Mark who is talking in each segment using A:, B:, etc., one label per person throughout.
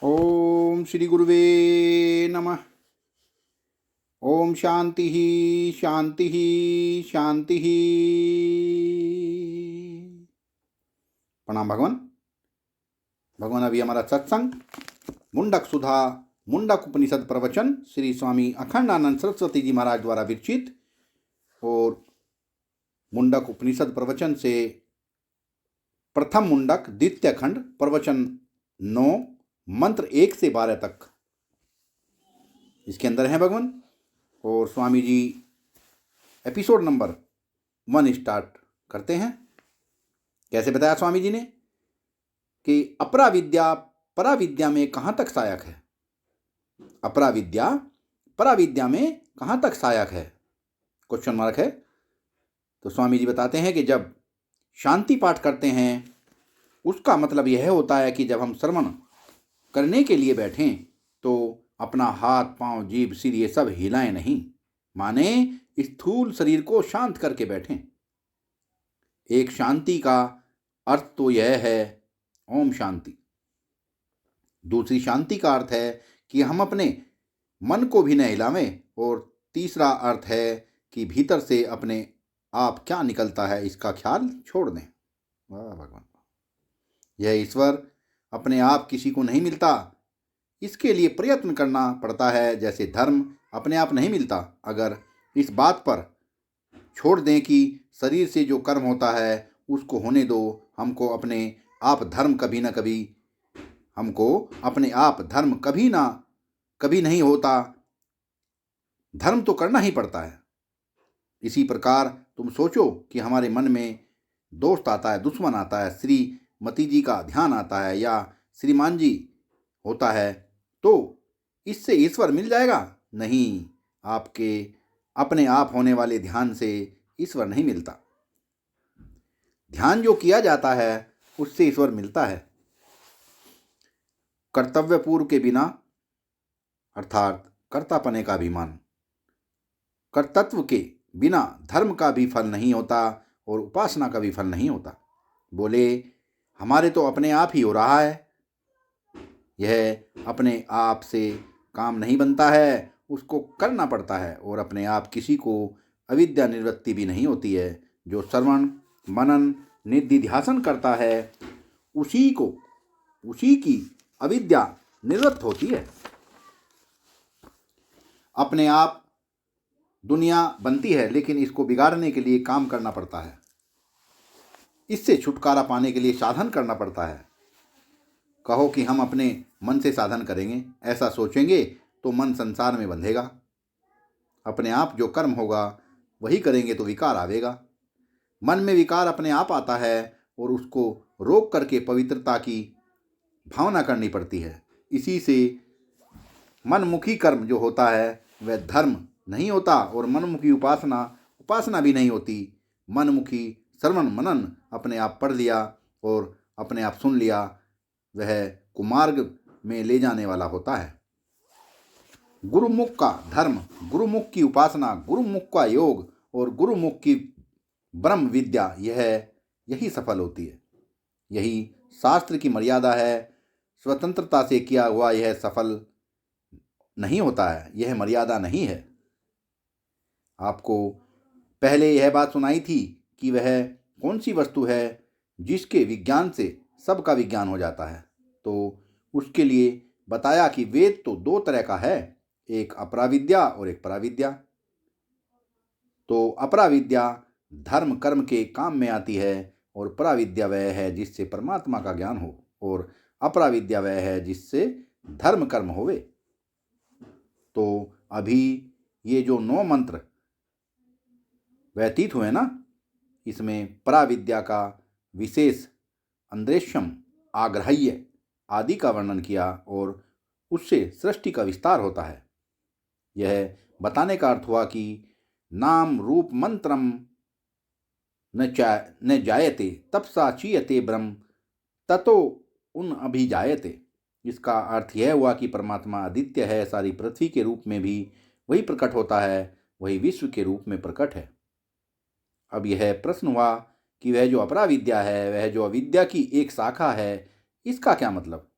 A: ओम श्री गुरुवे नमः। ओम शांति ही शांति ही शांति ही। प्रणाम भगवान। भगवान, अभी हमारा सत्संग मुंडक सुधा मुंडक उपनिषद प्रवचन श्री स्वामी अखंडानंद सरस्वती जी महाराज द्वारा विरचित और मुंडक उपनिषद प्रवचन से प्रथम मुंडक द्वितीय खंड प्रवचन 9 मंत्र 1 से 12 तक इसके अंदर है भगवान। और Swami ji episode number 1 start करते हैं। कैसे बताया स्वामी जी ने कि अपरा विद्या पराविद्या में कहाँ तक सहायक है। अपरा विद्या पराविद्या में कहाँ तक सहायक है, क्वेश्चन मार्क है। तो स्वामी जी बताते हैं कि जब शांति पाठ करते हैं उसका मतलब यह होता है कि जब हम श्रवण करने के लिए बैठें तो अपना हाथ पांव जीभ सिर ये सब हिलाएं नहीं, माने स्थूल शरीर को शांत करके बैठें। एक शांति का अर्थ तो यह है ओम शांति। दूसरी शांति का अर्थ है कि हम अपने मन को भी न हिलावें, और तीसरा अर्थ है कि भीतर से अपने आप क्या निकलता है इसका ख्याल छोड़ दें। वाह भगवान, यह ईश्वर अपने आप किसी को नहीं मिलता, इसके लिए प्रयत्न करना पड़ता है। जैसे धर्म अपने आप नहीं मिलता। अगर इस बात पर छोड़ दें कि शरीर से जो कर्म होता है उसको होने दो, हमको अपने आप धर्म कभी ना कभी नहीं होता, धर्म तो करना ही पड़ता है। इसी प्रकार तुम सोचो कि हमारे मन में दोस्त आता है, दुश्मन आता है, श्रीमती जी का ध्यान आता है या श्रीमान जी होता है, तो इससे ईश्वर मिल जाएगा? नहीं, आपके अपने आप होने वाले ध्यान से ईश्वर नहीं मिलता। ध्यान जो किया जाता है उससे ईश्वर मिलता है। कर्तव्य पूर्व के बिना अर्थात कर्तापने का अभिमान, कर्तत्व के बिना धर्म का भी फल नहीं होता और उपासना का भी फल नहीं होता। बोले हमारे तो अपने आप ही हो रहा है, यह अपने आप से काम नहीं बनता है, उसको करना पड़ता है। और अपने आप किसी को अविद्या निवृत्ति भी नहीं होती है। जो श्रवण मनन निधिध्यासन करता है उसी की अविद्या निवृत्त होती है। अपने आप दुनिया बनती है, लेकिन इसको बिगाड़ने के लिए काम करना पड़ता है। इससे छुटकारा पाने के लिए साधन करना पड़ता है। कहो कि हम अपने मन से साधन करेंगे, ऐसा सोचेंगे तो मन संसार में बंधेगा। अपने आप जो कर्म होगा वही करेंगे तो विकार आवेगा। मन में विकार अपने आप आता है और उसको रोक करके पवित्रता की भावना करनी पड़ती है। इसी से मनमुखी कर्म जो होता है वह धर्म नहीं होता, और मनमुखी उपासना भी नहीं होती। मनमुखी श्रवण मनन अपने आप पढ़ लिया और अपने आप सुन लिया, वह कुमार्ग में ले जाने वाला होता है। गुरुमुख का धर्म, गुरुमुख की उपासना, गुरुमुख का योग और गुरुमुख की ब्रह्म विद्या, यही सफल होती है। यही शास्त्र की मर्यादा है। स्वतंत्रता से किया हुआ यह सफल नहीं होता है, यह मर्यादा नहीं है। आपको पहले यह बात सुनाई थी कि वह कौन सी वस्तु है जिसके विज्ञान से सबका विज्ञान हो जाता है। तो उसके लिए बताया कि वेद तो 2 तरह का है, एक अपराविद्या और एक पराविद्या। तो अपराविद्या धर्म कर्म के काम में आती है, और पराविद्या वह है जिससे परमात्मा का ज्ञान हो, और अपराविद्या वह है जिससे धर्म कर्म होवे। तो अभी ये जो 9 मंत्र व्यतीत हुए ना, इसमें पराविद्या का विशेष अंद्रेश्यम आग्रह्य आदि का वर्णन किया, और उससे सृष्टि का विस्तार होता है। यह बताने का अर्थ हुआ कि नाम रूप मंत्रम न जायते तपसा चीयते ब्रह्म ततो उन अभिजायते। इसका अर्थ यह हुआ कि परमात्मा आदित्य है, सारी पृथ्वी के रूप में भी वही प्रकट होता है, वही विश्व के रूप में प्रकट है। अब यह प्रश्न हुआ कि वह जो अपराविद्या है, वह जो अविद्या की एक शाखा है, इसका क्या मतलब?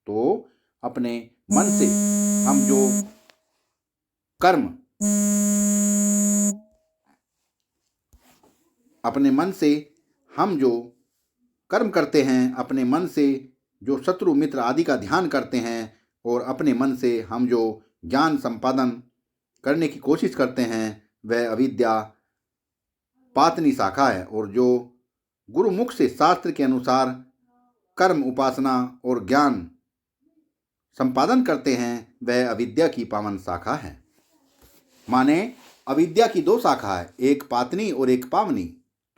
A: तो अपने मन से हम जो कर्म अपने मन से हम जो कर्म करते हैं, अपने मन से जो शत्रु मित्र आदि का ध्यान करते हैं और अपने मन से हम जो ज्ञान संपादन करने की कोशिश करते हैं, वह अविद्या पातनी शाखा है। और जो गुरुमुख से शास्त्र के अनुसार कर्म, उपासना और ज्ञान संपादन करते हैं, वह अविद्या की पावन शाखा है। माने अविद्या की दो शाखा है, एक पातनी और एक पावनी।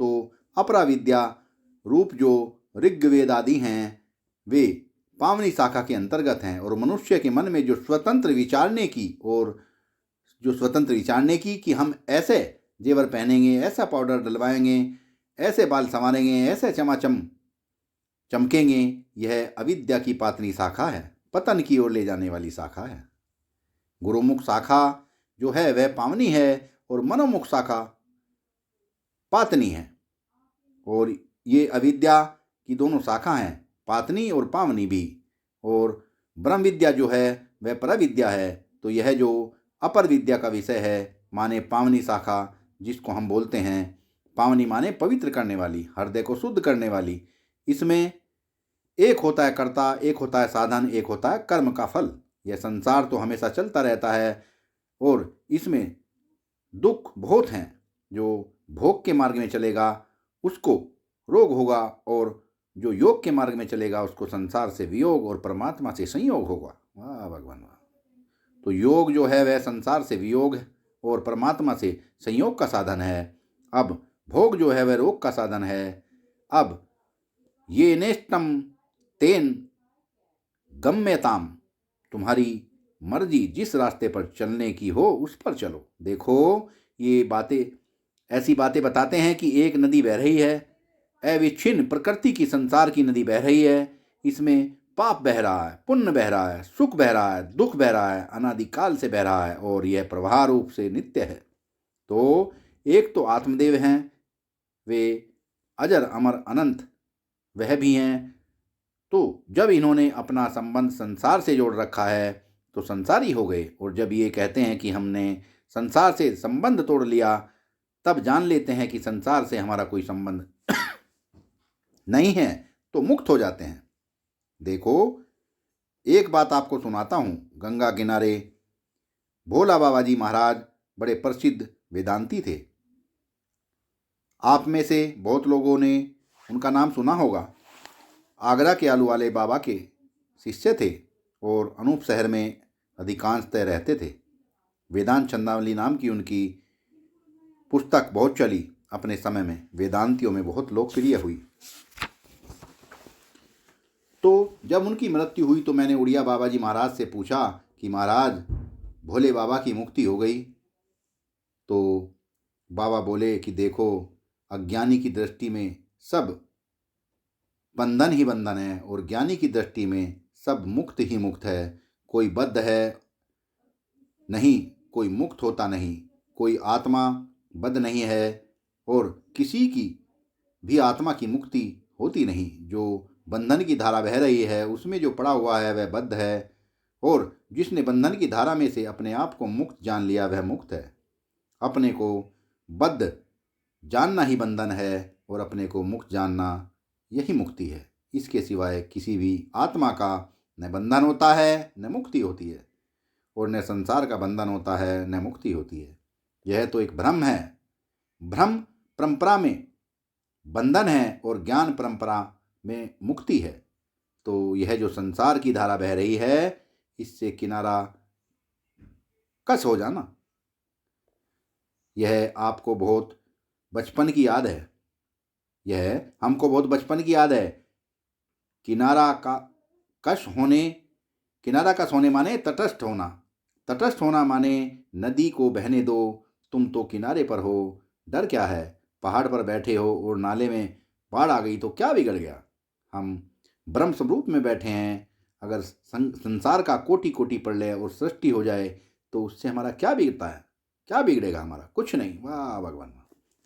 A: तो अपराविद्या रूप जो ऋग्वेद आदि हैं, वे पावनी शाखा के अंतर्गत हैं। और मनुष्य के मन में जो स्वतंत्र विचारने की कि हम ऐसे जेवर पहनेंगे, ऐसा पाउडर डलवाएंगे, ऐसे बाल संवारेंगे, ऐसे चमाचम चमकेंगे, यह अविद्या की पातनी शाखा है, पतन की ओर ले जाने वाली शाखा है। गुरुमुख शाखा जो है वह पावनी है और मनोमुख शाखा पातनी है। और ये अविद्या की दोनों शाखा हैं, पातनी और पावनी भी। और ब्रह्म विद्या जो है वह परविद्या है। तो यह जो अपर विद्या का विषय है, माने पावनी शाखा, जिसको हम बोलते हैं पावनी, माने पवित्र करने वाली, हृदय को शुद्ध करने वाली। इसमें एक होता है कर्ता, एक होता है साधन, एक होता है कर्म का फल। यह संसार तो हमेशा चलता रहता है और इसमें दुख बहुत हैं। जो भोग के मार्ग में चलेगा उसको रोग होगा, और जो योग के मार्ग में चलेगा उसको संसार से वियोग और परमात्मा से संयोग होगा। वाह भगवान वाह। तो योग जो है वह संसार से वियोग और परमात्मा से संयोग का साधन है। अब भोग जो है वह रोग का साधन है। अब ये नेष्टम तेन गम्यताम, तुम्हारी मर्जी, जिस रास्ते पर चलने की हो उस पर चलो। देखो ये बातें, ऐसी बातें बताते हैं कि एक नदी बह रही है, अविच्छिन्न प्रकृति की संसार की नदी बह रही है। इसमें पाप बह रहा है, पुण्य बह रहा है, सुख बह रहा है, दुख बह रहा है, अनादिकाल से बह रहा है, और यह प्रवाह रूप से नित्य है। तो एक तो आत्मदेव हैं, वे अजर अमर अनंत वह भी हैं। तो जब इन्होंने अपना संबंध संसार से जोड़ रखा है तो संसारी हो गए। और जब ये कहते हैं कि हमने संसार से संबंध तोड़ लिया, तब जान लेते हैं कि संसार से हमारा कोई संबंध नहीं है, तो मुक्त हो जाते हैं। देखो एक बात आपको सुनाता हूँ। गंगा किनारे भोला बाबा जी महाराज बड़े प्रसिद्ध वेदांती थे। आप में से बहुत लोगों ने उनका नाम सुना होगा। आगरा के आलू वाले बाबा के शिष्य थे और अनूप शहर में अधिकांशतः रहते थे। वेदांत छंदावली नाम की उनकी पुस्तक बहुत चली अपने समय में, वेदांतियों में बहुत लोकप्रिय हुई। तो जब उनकी मृत्यु हुई तो मैंने उड़िया बाबा जी महाराज से पूछा कि महाराज भोले बाबा की मुक्ति हो गई? तो बाबा बोले कि देखो, अज्ञानी की दृष्टि में सब बंधन ही बंधन है और ज्ञानी की दृष्टि में सब मुक्त ही मुक्त है। कोई बद्ध है नहीं, कोई मुक्त होता नहीं, कोई आत्मा बद्ध नहीं है और किसी की भी आत्मा की मुक्ति होती नहीं। जो बंधन की धारा बह रही है उसमें जो पड़ा हुआ है वह बद्ध है, और जिसने बंधन की धारा में से अपने आप को मुक्त जान लिया वह मुक्त है। अपने को बद्ध जानना ही बंधन है और अपने को मुक्त जानना यही मुक्ति है। इसके सिवाय किसी भी आत्मा का न बंधन होता है न मुक्ति होती है, और न संसार का बंधन होता है न मुक्ति होती है। यह तो एक भ्रम है। भ्रम परंपरा में बंधन है और ज्ञान परंपरा में मुक्ति है। तो यह जो संसार की धारा बह रही है, इससे किनारा कस हो जाना। यह आपको बहुत बचपन की याद है, यह हमको बहुत बचपन की याद है। किनारा कस होने माने तटस्थ होना। तटस्थ होना माने नदी को बहने दो, तुम तो किनारे पर हो, डर क्या है? पहाड़ पर बैठे हो और नाले में बाढ़ आ गई तो क्या बिगड़ गया? हम ब्रह्म स्वरूप में बैठे हैं। अगर संसार का कोटि कोटि प्रलय और सृष्टि हो जाए तो उससे हमारा क्या बिगड़ता है? क्या बिगड़ेगा हमारा? कुछ नहीं। वाह भगवान।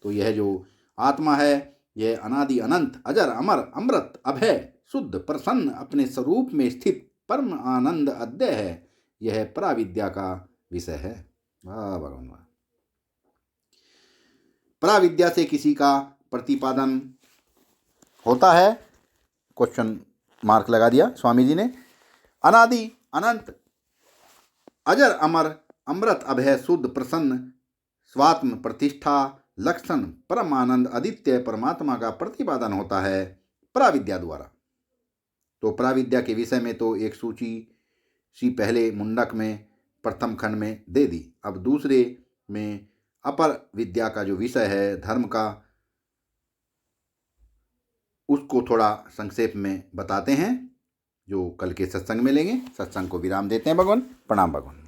A: तो यह जो आत्मा है यह अनादि अनंत अजर अमर अमृत अभय शुद्ध प्रसन्न अपने स्वरूप में स्थित परम आनंद अद्वय है, यह पराविद्या का विषय है। वाह भगवान वाह। पराविद्या से किसी का प्रतिपादन होता है, क्वेश्चन मार्क लगा दिया स्वामी जी ने। अनादि अनंत अजर अमर अमृत अभय शुद्ध प्रसन्न स्वात्म प्रतिष्ठा लक्षण परम आनंद आदित्य परमात्मा का प्रतिपादन होता है पराविद्या द्वारा। तो पराविद्या के विषय में तो एक सूची सी पहले मुंडक में प्रथम खंड में दे दी। अब दूसरे में अपर विद्या का जो विषय है धर्म का, उसको थोड़ा संक्षेप में बताते हैं, जो कल के सत्संग में लेंगे। सत्संग को विराम देते हैं भगवान। प्रणाम भगवान।